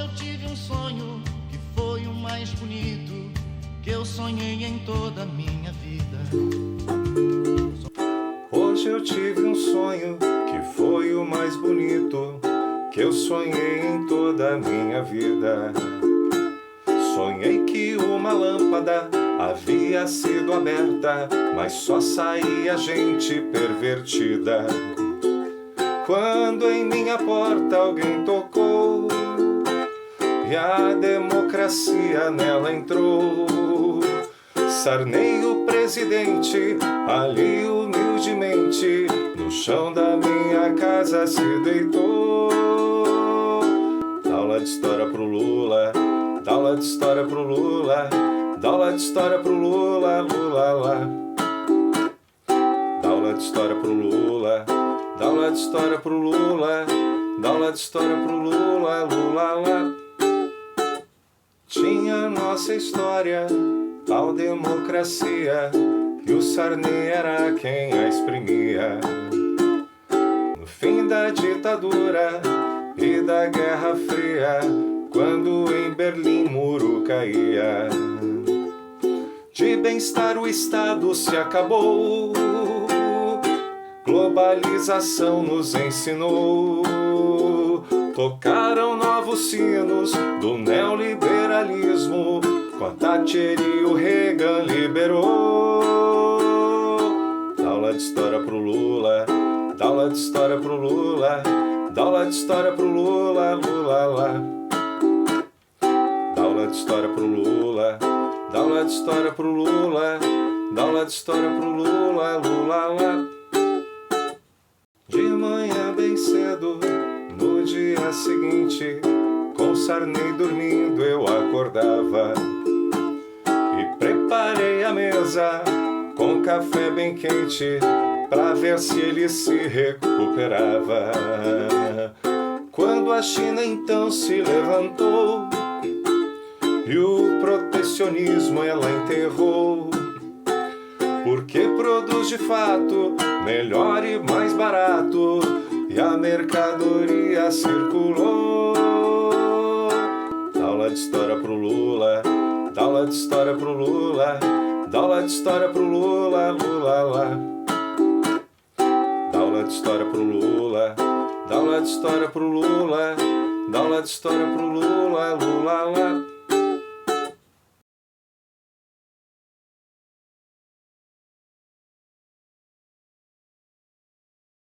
eu tive um sonho que foi o mais bonito que eu sonhei em toda a minha vida. Hoje eu tive um sonho que foi o mais bonito que eu sonhei em toda a minha vida. Sonhei que uma lâmpada havia sido aberta, mas só saía gente pervertida. Quando em minha porta alguém tocou e a democracia nela entrou, Sarney, o presidente, ali humildemente no chão da minha casa se deitou. Dá aula de história pro Lula, dá aula de história pro Lula, dá aula de história pro Lula, Lula lá. Dá aula de história pro Lula, dá aula de história pro Lula, dá aula de história pro Lula, Lula lá. Tinha nossa história, tal democracia, e o Sarney era quem a exprimia. No fim da ditadura e da Guerra Fria, quando em Berlim muro caía, de bem-estar o Estado se acabou, globalização nos ensinou. Tocaram novos sinos do neoliberalismo, com a Thatcher e o Reagan liberou. Dá aula de história pro Lula, dá aula de história pro Lula, dá aula de história pro Lula, Lula lá. Dá aula de história pro Lula, dá aula de história pro Lula, dá aula de história pro Lula, Lula lá. De manhã bem cedo, no dia seguinte, com Sarney dormindo eu acordava e preparei a mesa com café bem quente pra ver se ele se recuperava. Quando a China então se levantou e o protecionismo ela enterrou, porque produz de fato melhor e mais barato, e a mercadoria circulou. Dá aula de história pro Lula, dá aula de história pro Lula, dá aula de história pro Lula, Lula lá. Dá aula de história pro Lula, dá aula de história pro Lula, dá aula de história pro Lula, Lula lá.